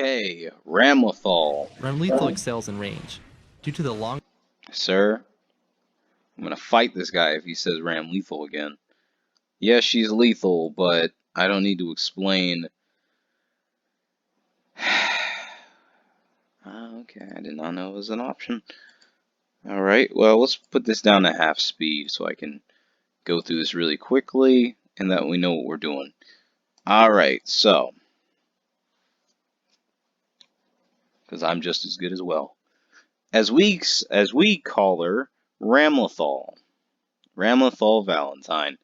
Okay, Ramlethal. Lethal excels in range. Due to the long Sir, I'm gonna fight this guy if he says Ram lethal again. Yes, she's lethal, but I don't need to explain. Okay, I did not know it was an option. Alright, well, let's put this down to half speed so I can go through this really quickly and that we know what we're doing. Alright, so, because I'm just as good as well. As we call her, Ramlethal. Ramlethal Valentine.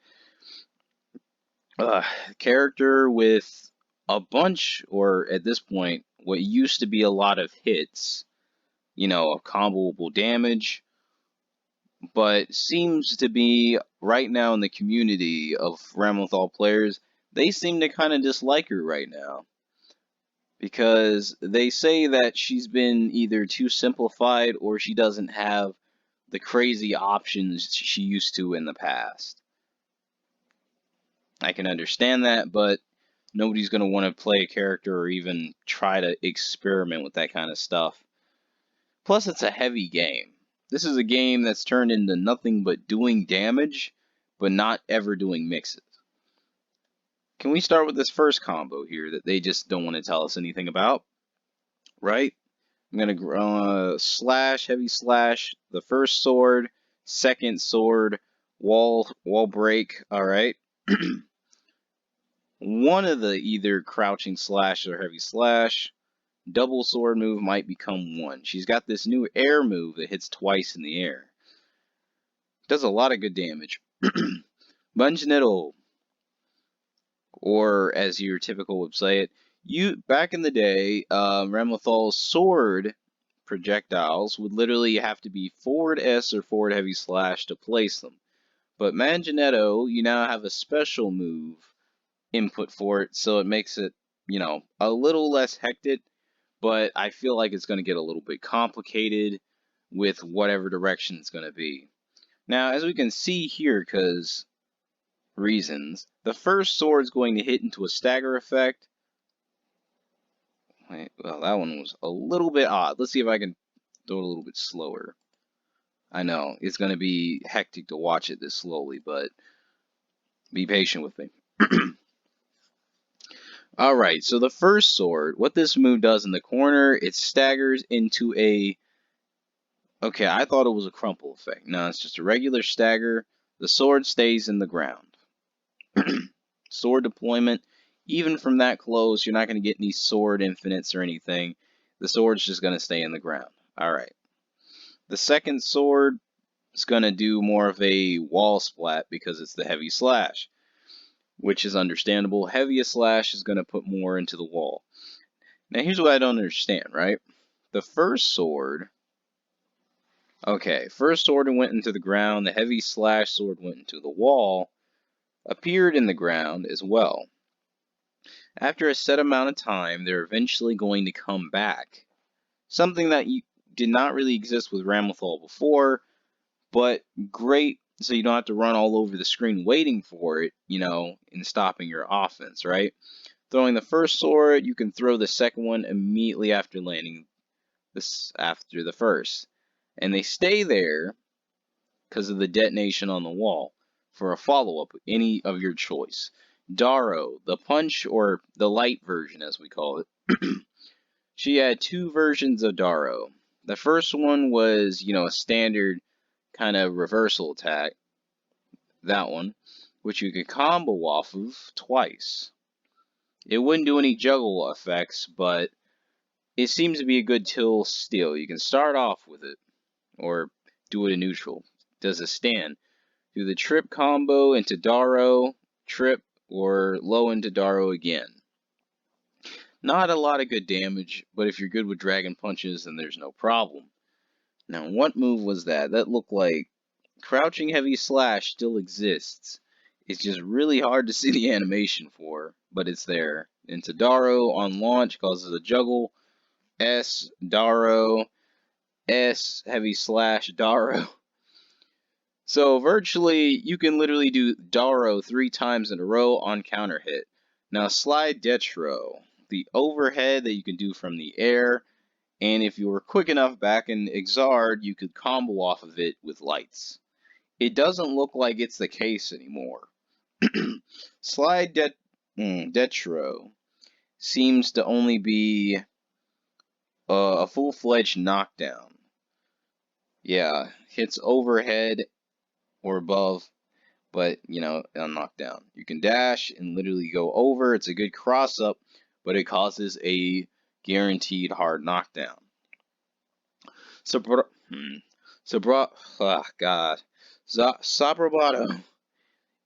Character with a bunch, or at this point, what used to be a lot of hits, of comboable damage, but seems to be right now in the community of Ramlethal players, they seem to kind of dislike her right now. Because they say that she's been either too simplified or she doesn't have the crazy options she used to in the past. I can understand that, but nobody's going to want to play a character or even try to experiment with that kind of stuff. Plus, it's a heavy game. This is a game that's turned into nothing but doing damage, but not ever doing mixes. Can we start with this first combo here that they just don't want to tell us anything about? Right? I'm going to slash, heavy slash, the first sword, second sword, wall break, alright? One of the either crouching slash or heavy slash, double sword move might become one. She's got this new air move that hits twice in the air. Does a lot of good damage. Bungenittle, or as your typical would say it, back in the day, Ramlethal's sword projectiles would literally have to be forward S or forward heavy slash to place them. But Manginetto, you now have a special move input for it, so it makes it, a little less hectic, but I feel like it's going to get a little bit complicated with whatever direction it's going to be. Now, as we can see here, because reasons, the first sword is going to hit into a stagger effect. Wait, well, that one was a little bit odd. Let's see if I can do it a little bit slower. I know, it's going to be hectic to watch it this slowly, but be patient with me. Alright, so the first sword, what this move does in the corner, it staggers into a... Okay, I thought it was a crumple effect. No, it's just a regular stagger. The sword stays in the ground. Sword deployment, even from that close, you're not going to get any sword infinites or anything. The sword's just going to stay in the ground. Alright. The second sword is going to do more of a wall splat because it's the heavy slash, which is understandable. Heaviest slash is going to put more into the wall. Now here's what I don't understand, right? The first sword, first sword went into the ground, the heavy slash sword went into the wall, appeared in the ground as well. After a set amount of time, they're eventually going to come back. Something that did not really exist with Ramlethal before, but great so you don't have to run all over the screen waiting for it, and stopping your offense, right? Throwing the first sword, you can throw the second one immediately after landing after the first. And they stay there because of the detonation on the wall for a follow-up, any of your choice. Darrow, the punch, or the light version as we call it. She had two versions of Darrow. The first one was, a standard kind of reversal attack. That one, which you could combo off of twice. It wouldn't do any juggle effects, but it seems to be a good till steal. You can start off with it, or do it in neutral. Does a stand. Do the trip combo into Darrow, trip, or low into Darrow again. Not a lot of good damage, but if you're good with dragon punches, then there's no problem. Now, what move was that? That looked like crouching heavy slash still exists. It's just really hard to see the animation for, but it's there. Into Darrow on launch causes a juggle. S, Darrow, S, heavy slash, Darrow. So virtually, you can literally do Darrow 3 times in a row on counter hit. Now slide Detro. the overhead that you can do from the air, and if you were quick enough back in Exard, you could combo off of it with lights. It doesn't look like it's the case anymore. Slide Detro seems to only be a full-fledged knockdown. Yeah, hits overhead or above, but, you know, a knockdown. You can dash and literally go over. It's a good cross-up, but it causes a guaranteed hard knockdown. Sabrabato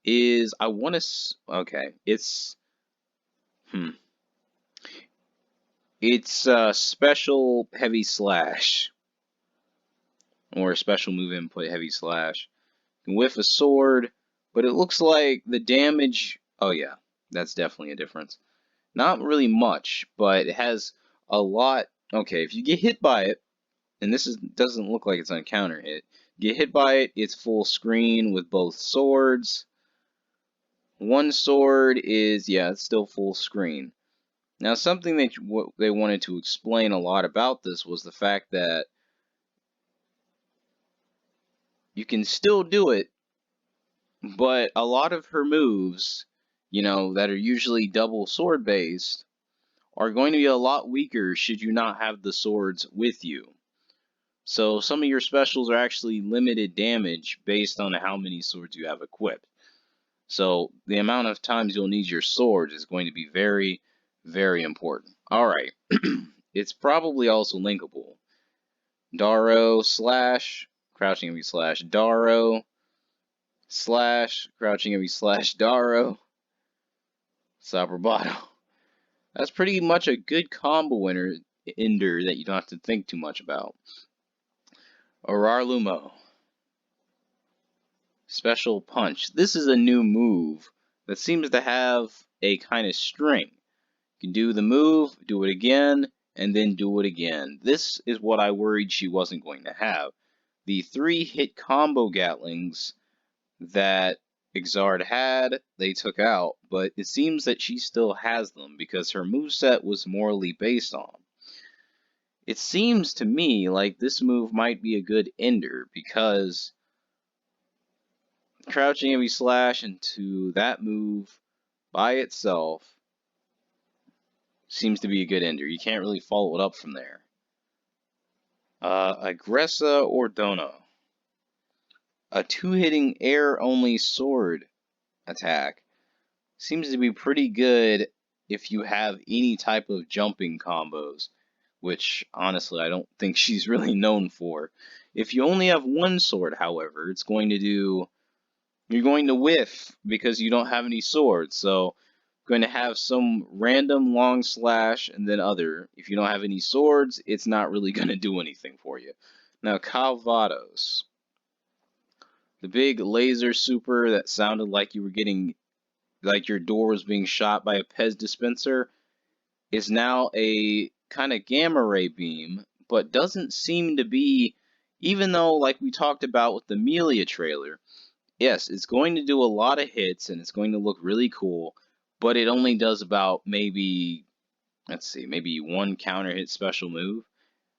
is, I want to, okay, it's a special heavy slash, or a special move input heavy slash. You can whiff a sword, but it looks like the damage, oh yeah, that's definitely a difference. Not really much, but it has a lot. Okay, if you get hit by it, and doesn't look like it's on a counter hit, get hit by it, it's full screen with both swords. One sword is, yeah, it's still full screen. Now, something that they wanted to explain a lot about this was the fact that you can still do it, but a lot of her moves, you know, that are usually double sword based, are going to be a lot weaker should you not have the swords with you. So some of your specials are actually limited damage based on how many swords you have equipped. So the amount of times you'll need your sword is going to be very, very important. Alright, it's probably also linkable. Daro slash, crouching heavy slash Daro, slash, crouching heavy slash Daro, Sabrabato. That's pretty much a good combo ender that you don't have to think too much about. Lumo. Special punch. This is a new move that seems to have a kind of string. You can do the move, do it again, and then do it again. This is what I worried she wasn't going to have. The 3-hit combo Gatlings that Exard had, they took out, but it seems that she still has them because her moveset was morally based on them. It seems to me like this move might be a good ender because crouching heavy slash into that move by itself seems to be a good ender. You can't really follow it up from there. Aggressa or Dono. A 2-hitting air-only sword attack seems to be pretty good if you have any type of jumping combos, which honestly I don't think she's really known for. If you only have one sword, however, it's going to do, you're going to whiff because you don't have any swords, so going to have some random long slash and then other. If you don't have any swords, it's not really going to do anything for you. Now, Calvados. The big laser super that sounded like you were getting, like your door was being shot by a Pez dispenser, is now a kind of gamma ray beam, but doesn't seem to be, even though, like we talked about with the Melia trailer, yes, it's going to do a lot of hits and it's going to look really cool, but it only does about maybe, let's see, maybe one counter hit special move,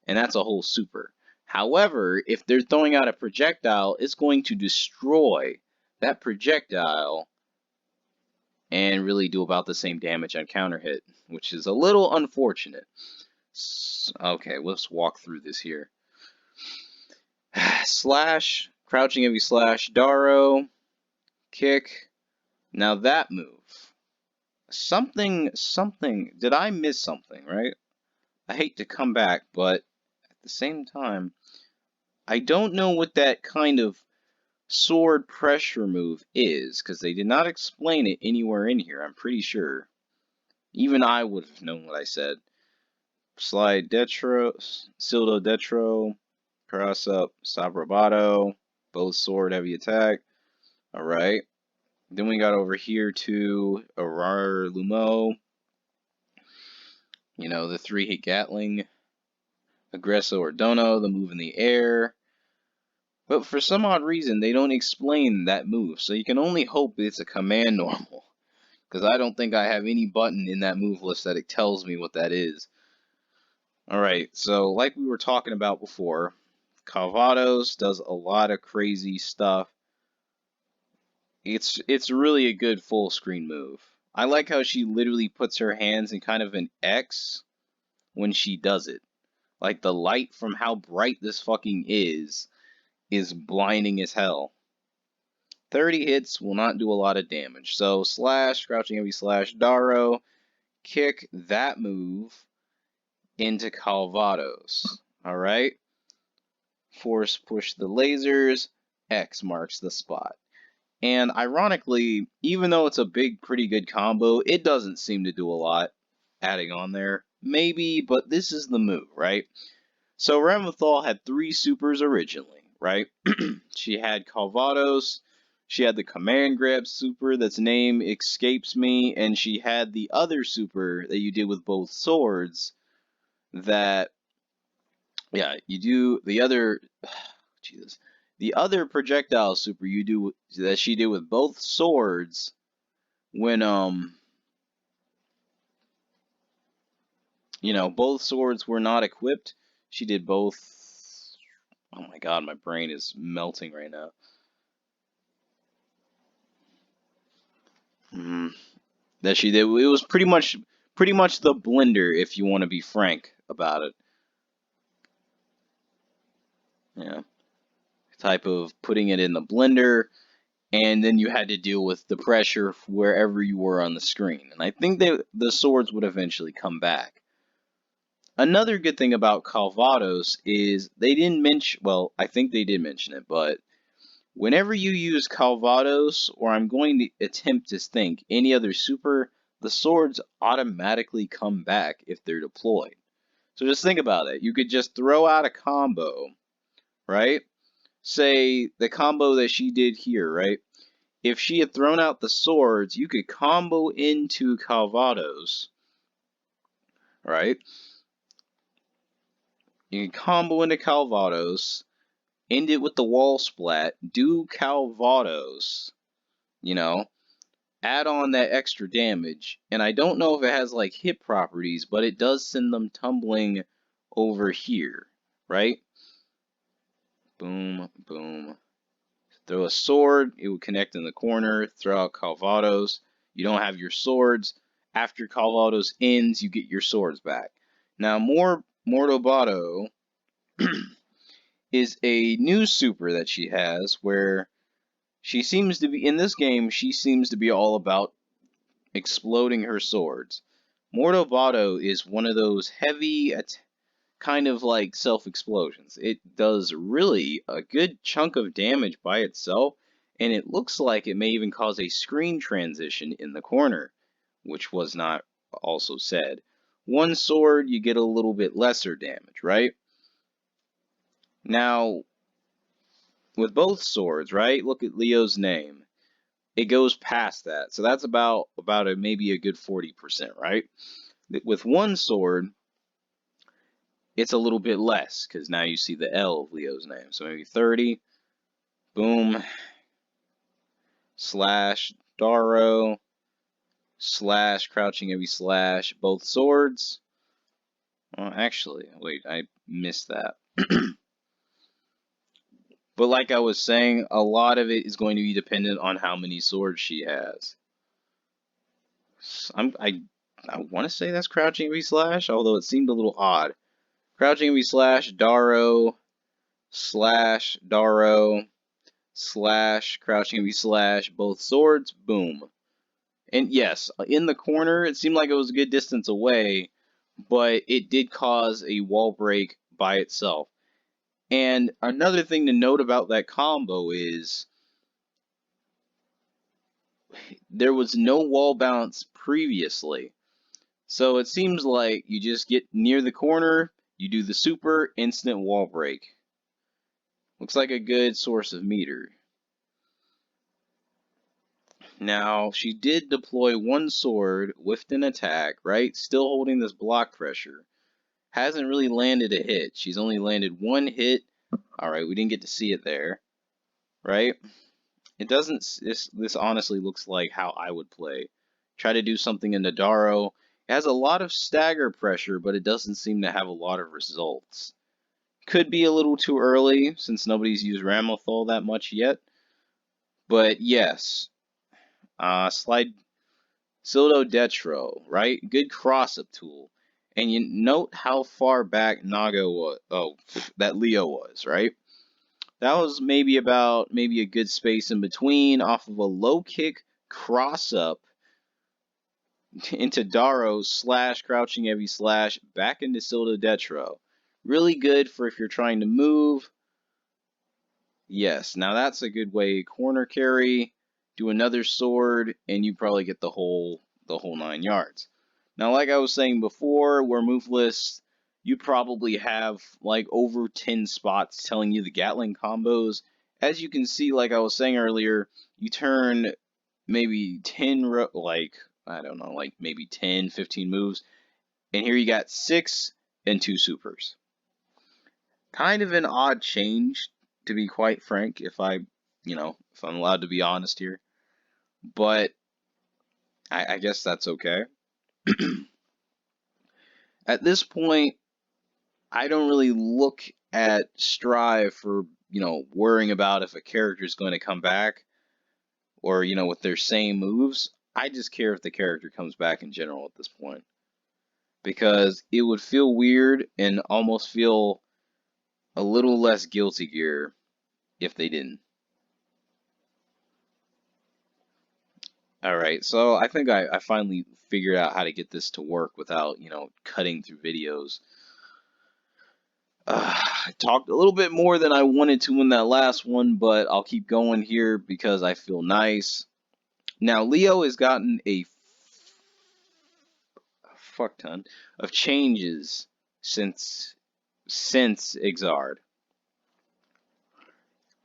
and that's a whole super. However, if they're throwing out a projectile, it's going to destroy that projectile and really do about the same damage on counter hit, which is a little unfortunate. Okay, let's walk through this here. Slash, crouching heavy slash, Daro, kick. Now that move. Something, did I miss something, right? I hate to come back, but at the same time, I don't know what that kind of sword pressure move is, because they did not explain it anywhere in here, I'm pretty sure. Even I would have known what I said. Slide Detro, Sildo Detro, cross up, Sabrabato, both sword heavy attack. Alright. Then we got over here to Lumo. You know, the 3-hit Gatling. Aggressa or Dono, the move in the air. But for some odd reason, they don't explain that move, so you can only hope it's a command normal. because I don't think I have any button in that move list that it tells me what that is. Alright, so like we were talking about before, Calvados does a lot of crazy stuff. It's really a good full screen move. I like how she literally puts her hands in kind of an X when she does it. Like the light from how bright this fucking is blinding as hell. 30 hits will not do a lot of damage. So slash, crouching heavy slash, Daro, kick that move into Calvados. Alright? Force push the lasers, X marks the spot. And ironically, even though it's a big, pretty good combo, it doesn't seem to do a lot adding on there. Maybe, but this is the move, right? So Ramlethal had 3 supers originally, right? She had Calvados, she had the command grab super that's name escapes me, and she had the other super that you did with both swords that, yeah, you do the other, Jesus, the other projectile super you do that she did with both swords when you know, both swords were not equipped. She did both. Oh my god, my brain is melting right now. That she did. It was pretty much the blender, if you want to be frank about it. Yeah, type of putting it in the blender, and then you had to deal with the pressure wherever you were on the screen. And I think that the swords would eventually come back. Another good thing about Calvados is they didn't mention. Well, I think they did mention it, but whenever you use Calvados, or I'm going to attempt to think any other super, the swords automatically come back if they're deployed. So just think about it. You could just throw out a combo, right? Say the combo that she did here, right? If she had thrown out the swords, you could combo into Calvados, right? You can combo into Calvados, end it with the wall splat, do Calvados, you know, add on that extra damage, and I don't know if it has like hit properties, but it does send them tumbling over here, right? Boom, boom. Throw a sword, it would connect in the corner, throw out Calvados. You don't have your swords. After Calvados ends, you get your swords back. Now, Mordobato is a new super that she has where she seems to be, in this game, she seems to be all about exploding her swords. Mordobato is one of those heavy, kind of like self-explosions. It does really a good chunk of damage by itself, and it looks like it may even cause a screen transition in the corner, which was not also said. One sword, you get a little bit lesser damage, right? Now, with both swords, right? Look at Leo's name. It goes past that. So that's about maybe a good 40%, right? With one sword, it's a little bit less because now you see the L of Leo's name. So maybe 30. Boom. Slash Daro. Slash crouching heavy slash both swords. Well, actually, wait, I missed that. But like I was saying, a lot of it is going to be dependent on how many swords she has. I want to say that's crouching heavy slash, although it seemed a little odd. Crouching heavy slash Daro slash Daro slash crouching heavy slash both swords. Boom. And yes, in the corner, it seemed like it was a good distance away, but it did cause a wall break by itself. And another thing to note about that combo is there was no wall bounce previously. So it seems like you just get near the corner, you do the super, instant wall break. Looks like a good source of meter. Now, she did deploy one sword with an attack, right? Still holding this block pressure. Hasn't really landed a hit. She's only landed one hit. Alright, we didn't get to see it there. Right? It doesn't, this honestly looks like how I would play try to do something in Nadaro. It has a lot of stagger pressure, but it doesn't seem to have a lot of results. Could be a little too early since nobody's used Ramlethal that much yet. But yes, slide Sildo right? Good cross-up tool. And you note how far back Naga was, that Leo was, right? That was maybe a good space in between off of a low kick cross-up into Daro / crouching heavy / back into Sildo. Really good for if you're trying to move. Yes, now that's a good way. Corner carry, do another sword, and you probably get the whole 9 yards. Now, like I was saying before, where move lists, you probably have like over 10 spots telling you the Gatling combos. As you can see, like I was saying earlier, you turn maybe 10, I don't know, like maybe 10, 15 moves, and here you got 6 and 2 supers. Kind of an odd change, to be quite frank, if I'm allowed to be honest here. But I guess that's okay. At this point, I don't really look at Strive for, worrying about if a character is going to come back or, with their same moves. I just care if the character comes back in general at this point. Because it would feel weird and almost feel a little less Guilty Gear if they didn't. Alright, so I think I finally figured out how to get this to work without, cutting through videos. I talked a little bit more than I wanted to in that last one, but I'll keep going here because I feel nice. Now, Leo has gotten a fuck ton of changes since Exard.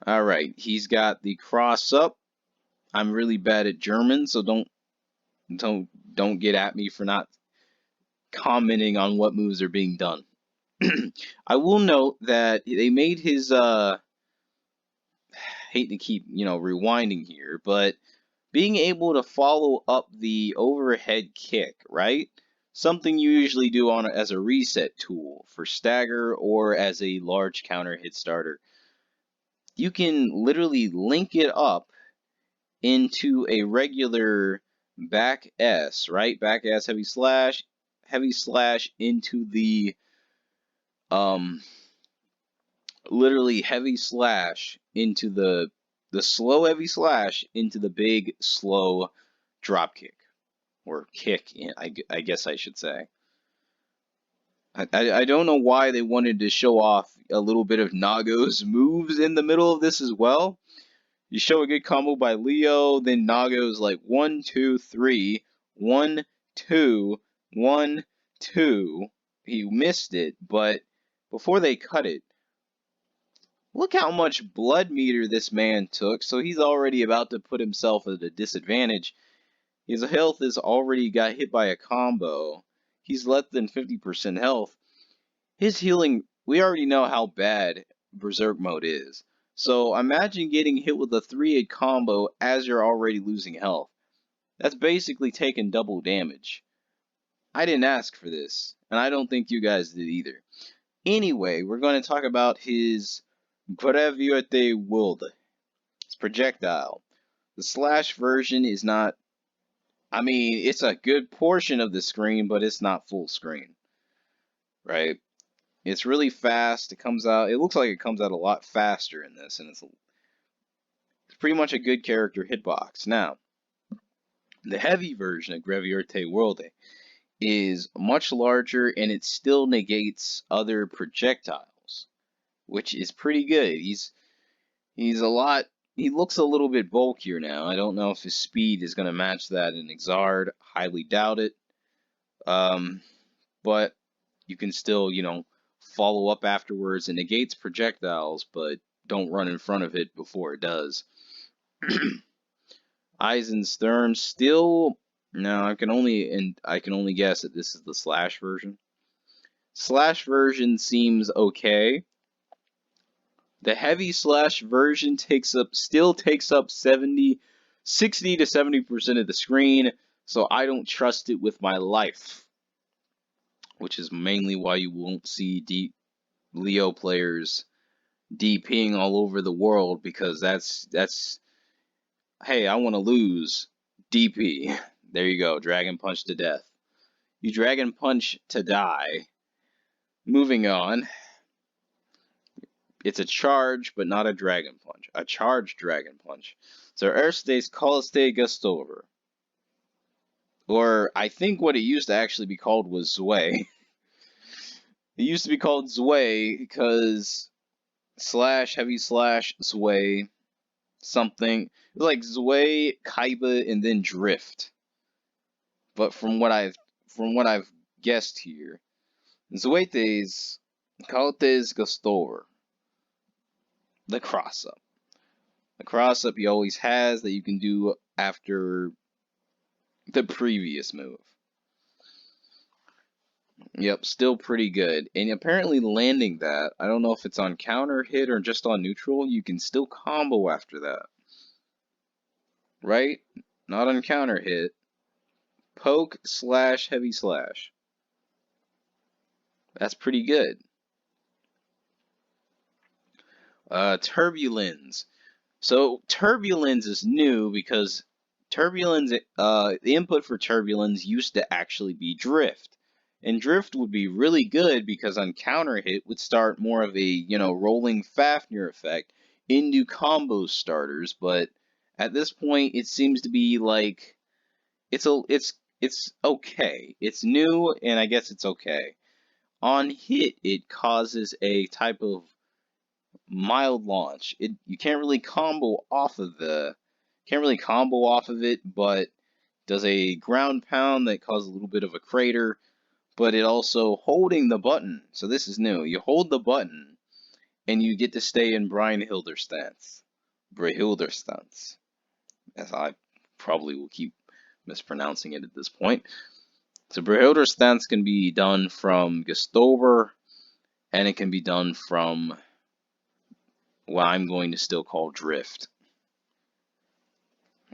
Alright, he's got the cross up. I'm really bad at German, so don't get at me for not commenting on what moves are being done. I will note that they made his hate to keep, rewinding here, but being able to follow up the overhead kick, right? Something you usually do as a reset tool for stagger or as a large counter hit starter. You can literally link it up into a regular back S, right? Back S heavy slash into the literally heavy slash into the slow heavy slash into the big slow drop kick or kick, I guess I should say. I don't know why they wanted to show off a little bit of Nago's moves in the middle of this as well. You show a good combo by Leo, then Nago's like 1, 2, 3, 1, 2, 1, 2. He missed it, but before they cut it, look how much blood meter this man took, so he's already about to put himself at a disadvantage. His health has already got hit by a combo. He's less than 50% health. His healing, we already know how bad Berserk mode is. So imagine getting hit with a 3-hit combo as you're already losing health. That's basically taking double damage. I didn't ask for this, and I don't think you guys did either. Anyway, we're going to talk about his Graviote World. It's projectile. The slash version is not, it's a good portion of the screen, but it's not full screen. Right? It's really fast. It looks like it comes out a lot faster in this, and it's pretty much a good character hitbox. Now, the heavy version of Graviote World is much larger, and it still negates other projectiles, which is pretty good. He looks a little bit bulkier now. I don't know if his speed is going to match that in Exard. Highly doubt it. But you can still, follow up afterwards. It negates projectiles, but don't run in front of it before it does. Eisenstern still, no, I can only guess that this is the slash version. Slash version seems okay. The heavy slash version still takes up 60 to 70% of the screen. so I don't trust it with my life, which is mainly why you won't see Leo players DPing all over the world, because that's hey, I want to lose. DP. There you go. Dragon Punch to death. You Dragon Punch to die. Moving on. It's a charge, but not a Dragon Punch. A charged Dragon Punch. So Erste's Caliste Gustover. Or I think what it used to actually be called was Zwei. It used to be called Zwei because slash heavy slash Zwei something. It was like Zwei, Kaiba, and then Drift. But from what I've guessed here, Zuetes Caltes Gustover. The cross up. The cross up he always has that you can do after the previous move. Yep, still pretty good. And apparently landing that, I don't know if it's on counter hit or just on neutral, you can still combo after that. Right? Not on counter hit. Poke slash heavy slash. That's pretty good. Turbulence. So Turbulence is new because Turbulence, the input for Turbulence used to actually be Drift. And Drift would be really good because on counter hit would start more of a, rolling Fafnir effect into combo starters, but at this point it seems to be like it's okay. It's new and I guess it's okay. On hit it causes a type of mild launch. You can't really combo off of it, but does a ground pound that causes a little bit of a crater, but it also holding the button. So this is new. You hold the button and you get to stay in Brynhildr stance. Brynhildr stance. As I probably will keep mispronouncing it at this point. So Brynhildr stance can be done from Gustover, and it can be done from what I'm going to still call Drift.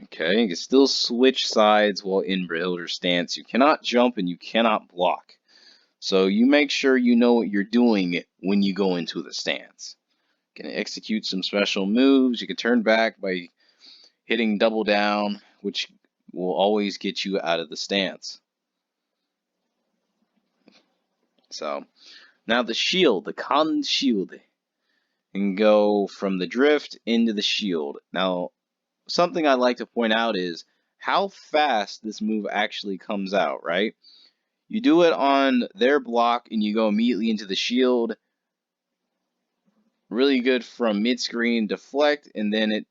Okay, you can still switch sides while in Brynhildr stance. You cannot jump and you cannot block. So you make sure you know what you're doing when you go into the stance. You can execute some special moves. You can turn back by hitting double down, which will always get you out of the stance. So now the shield, the Khan shield, can go from the drift into the shield. Now, something I'd like to point out is how fast this move actually comes out, right? You do it on their block and you go immediately into the shield. Really good from mid-screen, deflect, and then it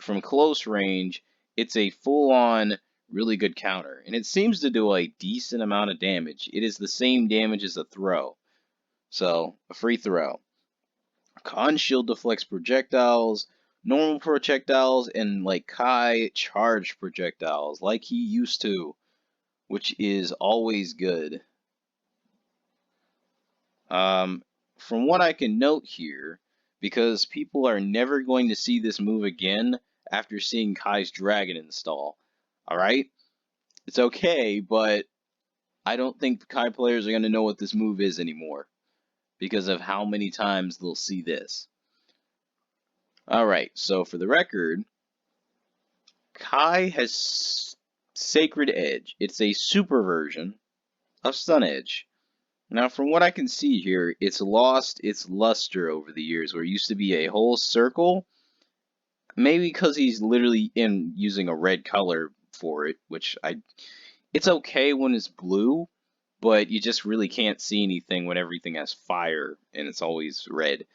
from close range, it's a full-on really good counter. And it seems to do a decent amount of damage. It is the same damage as a throw. So, a free throw. Con shield deflects projectiles, normal projectiles, and like Kai charged projectiles, like he used to, which is always good. From what I can note here, because people are never going to see this move again after seeing Kai's Dragon install. Alright? It's okay, but I don't think Kai players are going to know what this move is anymore because of how many times they'll see this. Alright, so for the record, Kai has Sacred Edge. It's a super version of Sun Edge. Now, from what I can see here, it's lost its luster over the years, where it used to be a whole circle. Maybe because he's literally using a red color for it, it's okay when it's blue, but you just really can't see anything when everything has fire and it's always red.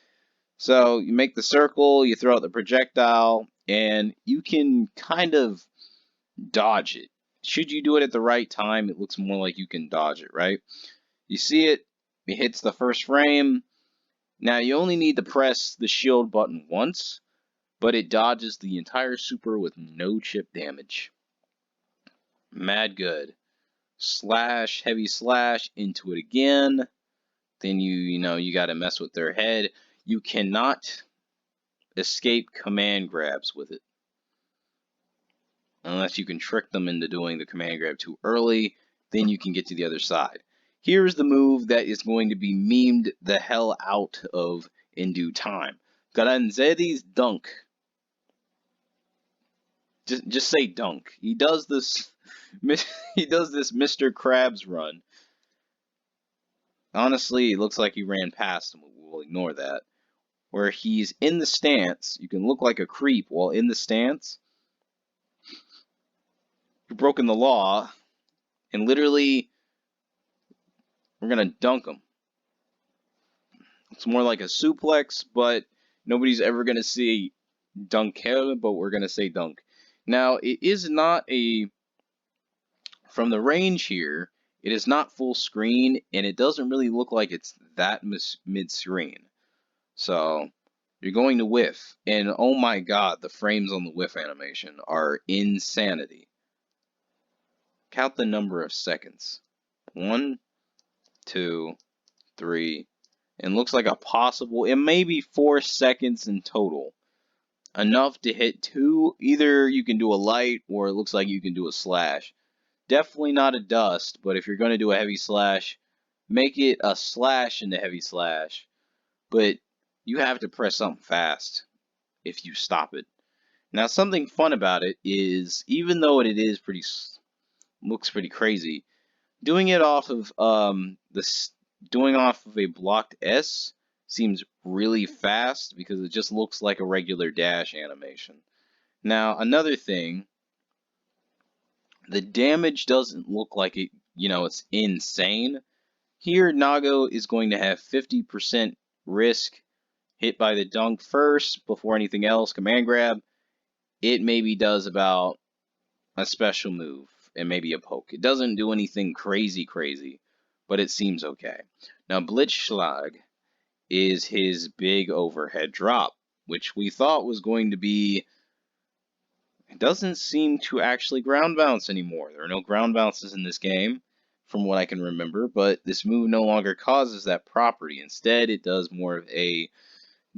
So you make the circle, you throw out the projectile, and you can kind of dodge it. Should you do it at the right time, it looks more like you can dodge it, right? You see it hits the first frame. Now you only need to press the shield button once, but it dodges the entire super with no chip damage. Mad good. Slash, heavy slash, into it again. Then you gotta mess with their head. You cannot escape command grabs with it. unless you can trick them into doing the command grab too early, then you can get to the other side. Here's the move that is going to be memed the hell out of in due time. Garanzedi's dunk. Just say dunk. He does this he does this Mr. Krabs run. Honestly, it looks like he ran past him. We'll ignore that. Where he's in the stance, you can look like a creep while in the stance. You've broken the law, and literally, we're gonna dunk him. It's more like a suplex, but nobody's ever gonna see dunk him, but we're gonna say dunk. Now, it is not from the range here, it is not full screen, and it doesn't really look like it's that mid-screen. So, you're going to whiff, and oh my god, the frames on the whiff animation are insanity. Count the number of seconds. 1, 2, 3, and looks like a possible, it may be 4 seconds in total. Enough to hit 2, either you can do a light, or it looks like you can do a slash. Definitely not a dust, but if you're going to do a heavy slash, make it a slash in the heavy slash. But you have to press something fast if you stop it. Now, something fun about it is, even though it is looks pretty crazy, doing it off of doing off of a blocked S seems really fast because it just looks like a regular dash animation. Now, another thing, the damage doesn't look like it, it's insane. Here, Nago is going to have 50% risk hit by the dunk first before anything else. Command grab, it maybe does about a special move and maybe a poke. It doesn't do anything crazy, but it seems okay. Now, Blitzschlag is his big overhead drop, which we thought was going to be. It doesn't seem to actually ground bounce anymore. There are no ground bounces in this game, from what I can remember, but this move no longer causes that property. Instead, it does more of a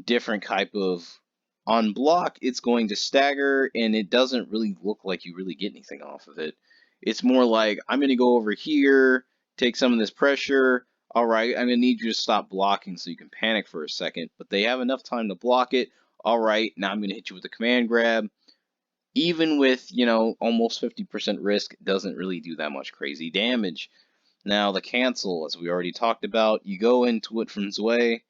different type of, on block, it's going to stagger, and it doesn't really look like you really get anything off of it. It's more like, I'm going to go over here, take some of this pressure. All right, I'm going to need you to stop blocking so you can panic for a second, but they have enough time to block it. All right, now I'm going to hit you with a command grab. Even with, almost 50% risk, it doesn't really do that much crazy damage. Now, the cancel, as we already talked about, you go into it from Zwei,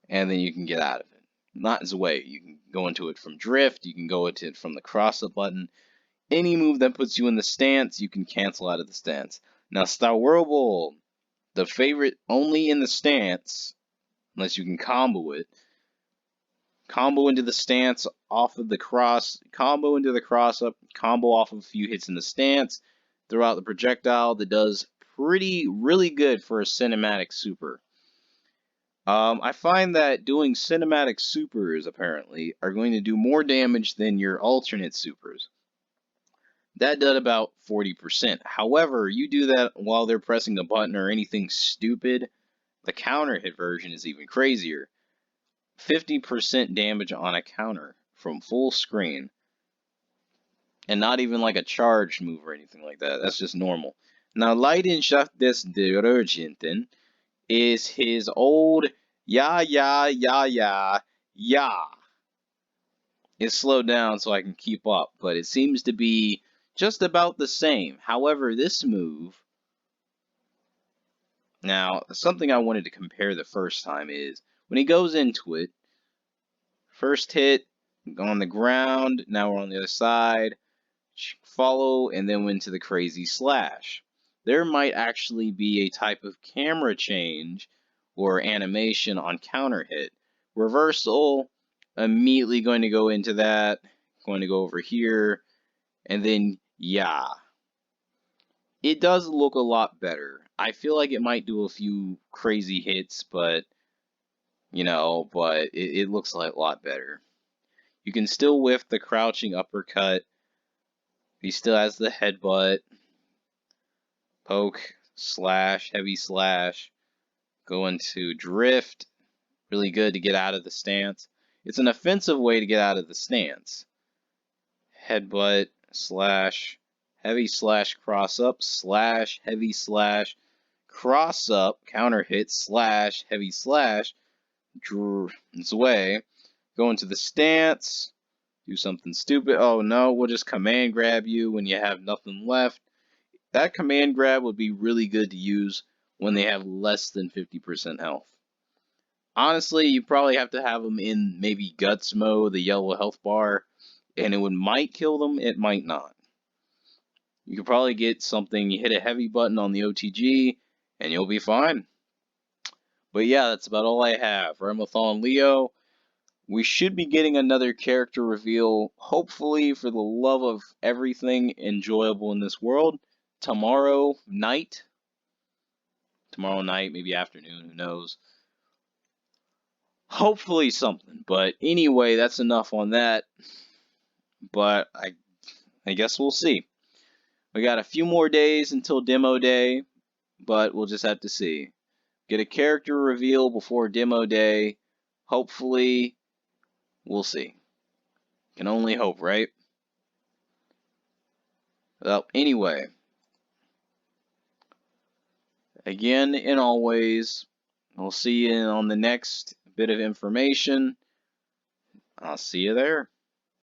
and then you can get out of it. Not Zwei, you can go into it from drift, you can go into it from the cross-up button. Any move that puts you in the stance, you can cancel out of the stance. Now, Star Whirlpool, the favorite only in the stance, unless you can combo it. Combo into the stance off of the cross, combo into the cross-up, combo off of a few hits in the stance, throughout the projectile that does really good for a cinematic super. I find that doing cinematic supers, apparently, are going to do more damage than your alternate supers. That did about 40%. However, you do that while they're pressing a button or anything stupid, the counter hit version is even crazier. 50% damage on a counter from full screen. And not even like a charged move or anything like that. That's just normal. Now, Leidenschaft des Dirigenten is his old yeah. It's slowed down so I can keep up, but it seems to be just about the same. However, this move, now, something I wanted to compare the first time is, when he goes into it, first hit, on the ground, now we're on the other side, follow, and then went to the crazy slash. There might actually be a type of camera change or animation on counter hit. Reversal, immediately going to go into that, going to go over here, and then yeah. It does look a lot better. I feel like it might do a few crazy hits, but it looks like a lot better. You can still whiff the crouching uppercut. He still has the headbutt, poke, slash, heavy slash, go into drift, really good to get out of the stance. It's an offensive way to get out of the stance. Headbutt, slash heavy slash cross up slash heavy slash cross up counter hit slash heavy slash Zwei. Go into the stance, do something stupid. Oh no, we'll just command grab you when you have nothing left. That command grab would be really good to use when they have less than 50% health. Honestly, you probably have to have them in maybe guts mode, the yellow health bar, and might kill them, it might not. You could probably get something, you hit a heavy button on the OTG, and you'll be fine. But yeah, that's about all I have. Ramathon Leo. We should be getting another character reveal, hopefully for the love of everything enjoyable in this world, tomorrow night. Tomorrow night, maybe afternoon, who knows. Hopefully something. But anyway, that's enough on that. But I guess we'll see. We got a few more days until demo day, but we'll just have to see. Get a character reveal before demo day. Hopefully, we'll see. Can only hope, right? Well, anyway. Again and always, we'll see you on the next bit of information. I'll see you there.